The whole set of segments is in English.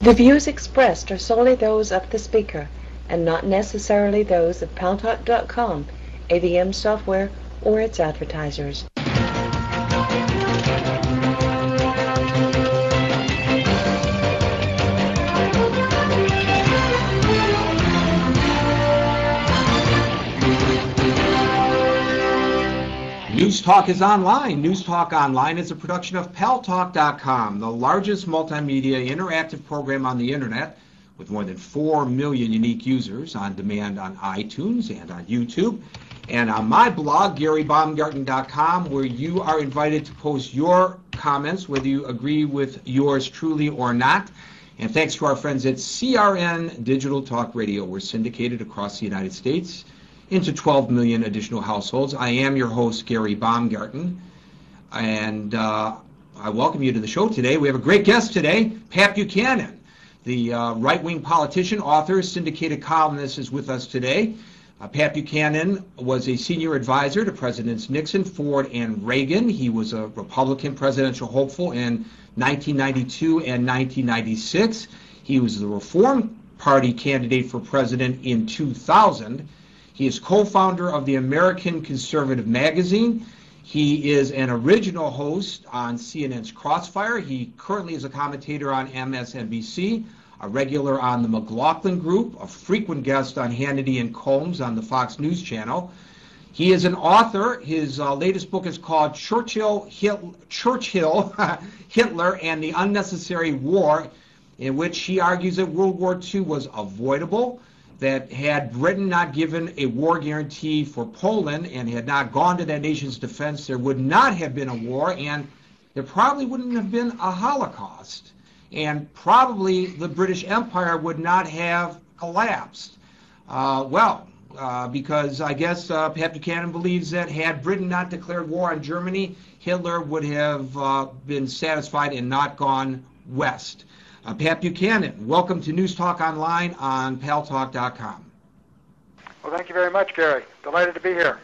The views expressed are solely those of the speaker and not necessarily those of Paltalk.com, AVM software, or its advertisers. News Talk is online. News Talk Online is a production of Paltalk.com, the largest multimedia interactive program on the internet with more than 4 million unique users on demand on iTunes and on YouTube. And on my blog, GaryBaumgarten.com, where you are invited to post your comments, whether you agree with yours truly or not. And thanks to our friends at CRN Digital Talk Radio. We're syndicated across the United States into 12 million additional households. I am your host, Gary Baumgarten, and I welcome you to the show today. We have a great guest today, Pat Buchanan, the right-wing politician, author, syndicated columnist, is with us today. Pat Buchanan was a senior advisor to Presidents Nixon, Ford, and Reagan. He was a Republican presidential hopeful in 1992 and 1996. He was the Reform Party candidate for president in 2000. He is co-founder of the American Conservative magazine. He is an original host on CNN's Crossfire. He currently is a commentator on MSNBC, a regular on the McLaughlin Group, a frequent guest on Hannity and Combs on the Fox News Channel. He is an author. His latest book is called Churchill, Hitler, and the Unnecessary War, in which he argues that World War II was avoidable, that had Britain not given a war guarantee for Poland and had not gone to that nation's defense, there would not have been a war, and there probably wouldn't have been a Holocaust, and probably the British Empire would not have collapsed. Because I guess Pat Buchanan believes that had Britain not declared war on Germany, Hitler would have been satisfied and not gone west. Pat Buchanan, welcome to News Talk Online on Paltalk.com. Well, thank you very much, Gary. Delighted to be here.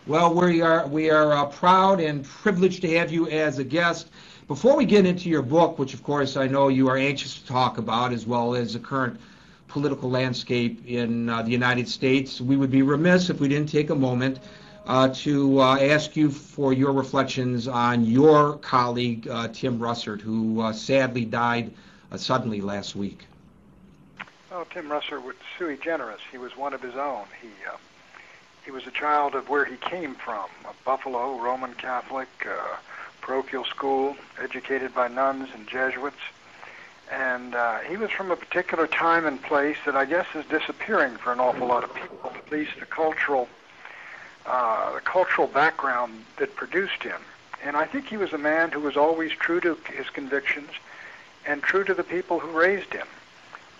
Well, we are proud and privileged to have you as a guest. Before we get into your book, which of course I know you are anxious to talk about, as well as the current political landscape in the United States, we would be remiss if we didn't take a moment to ask you for your reflections on your colleague, Tim Russert, who sadly died suddenly last week. Oh, Tim Russert was sui generis. He was one of his own. He was a child of where he came from, Buffalo, Roman Catholic, parochial school, educated by nuns and Jesuits. And he was from a particular time and place that I guess is disappearing for an awful lot of people, at least the cultural background that produced him. And I think he was a man who was always true to his convictions and true to the people who raised him.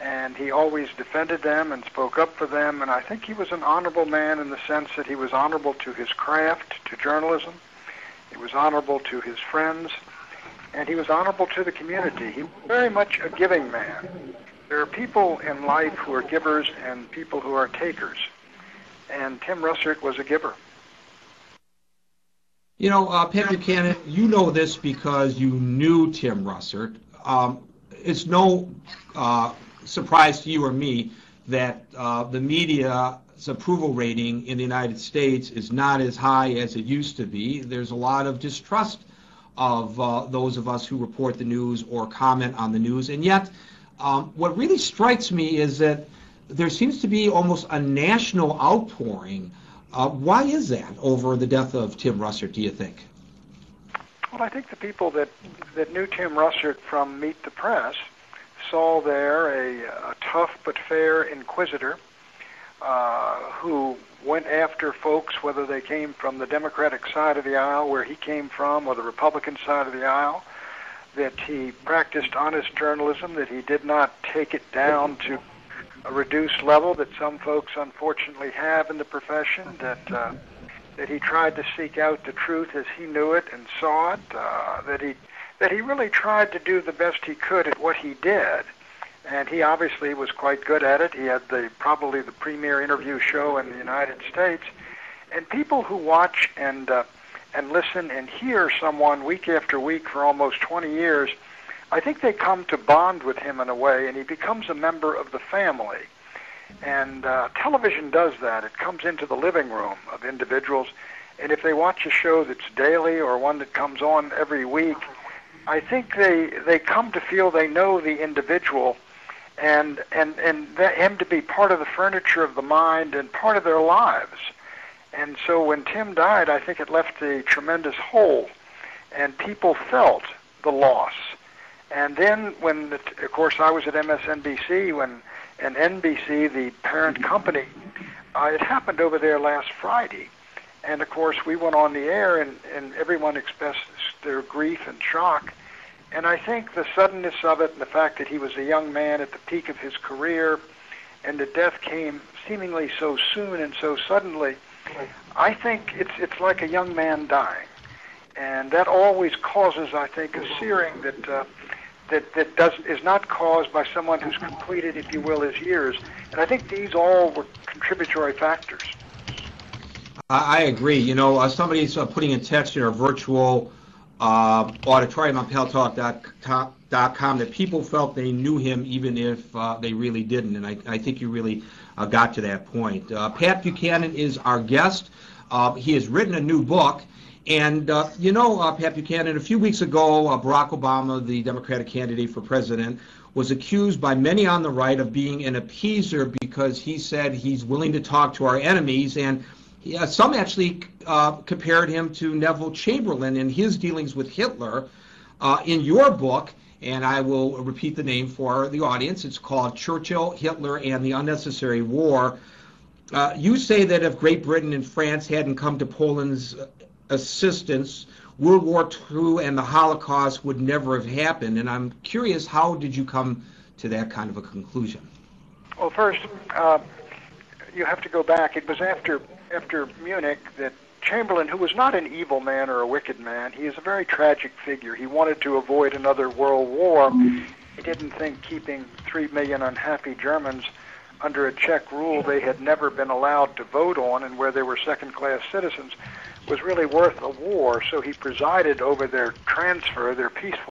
And he always defended them and spoke up for them, and I think he was an honorable man in the sense that he was honorable to his craft, to journalism, he was honorable to his friends, and he was honorable to the community. He was very much a giving man. There are people in life who are givers and people who are takers, and Tim Russert was a giver. You know, Pat Buchanan, you know this because you knew Tim Russert. It's no surprise to you or me that the media's approval rating in the United States is not as high as it used to be. There's a lot of distrust of those of us who report the news or comment on the news. And yet, what really strikes me is that there seems to be almost a national outpouring. Why is that over the death of Tim Russert, do you think? Well, I think the people that knew Tim Russert from Meet the Press saw there a tough but fair inquisitor who went after folks, whether they came from the Democratic side of the aisle, where he came from, or the Republican side of the aisle, that he practiced honest journalism, that he did not take it down to a reduced level that some folks unfortunately have in the profession, that he tried to seek out the truth as he knew it and saw it, that he really tried to do the best he could at what he did. And he obviously was quite good at it. He had probably the premier interview show in the United States. And people who watch and listen and hear someone week after week for almost 20 years I think they come to bond with him in a way, and he becomes a member of the family. And television does that. It comes into the living room of individuals, and if they watch a show that's daily or one that comes on every week, I think they come to feel they know the individual, and that him to be part of the furniture of the mind and part of their lives. And so when Tim died, I think it left a tremendous hole, and people felt the loss. And then when, of course, I was at MSNBC and NBC, the parent company, it happened over there last Friday. And, of course, we went on the air, and everyone expressed their grief and shock. And I think the suddenness of it and the fact that he was a young man at the peak of his career and the death came seemingly so soon and so suddenly, I think it's like a young man dying. And that always causes, I think, a searing that is not caused by someone who's completed, if you will, his years. And I think these all were contributory factors. I agree. You know, somebody's putting in text in our virtual auditorium on Paltalk.com that people felt they knew him even if they really didn't. And I think you really got to that point. Pat Buchanan is our guest. He has written a new book. And, Pat Buchanan, a few weeks ago, Barack Obama, the Democratic candidate for president, was accused by many on the right of being an appeaser because he said he's willing to talk to our enemies. And some actually compared him to Neville Chamberlain in his dealings with Hitler. In your book, and I will repeat the name for the audience, it's called Churchill, Hitler, and the Unnecessary War. You say that if Great Britain and France hadn't come to Poland's assistance, World War II and the Holocaust would never have happened. And I'm curious, how did you come to that kind of a conclusion? Well, first, you have to go back. It was after Munich that Chamberlain, who was not an evil man or a wicked man, he is a very tragic figure. He wanted to avoid another world war. He didn't think keeping 3 million unhappy Germans under a Czech rule they had never been allowed to vote on and where they were second-class citizens was really worth a war. So he presided over their transfer, their peaceful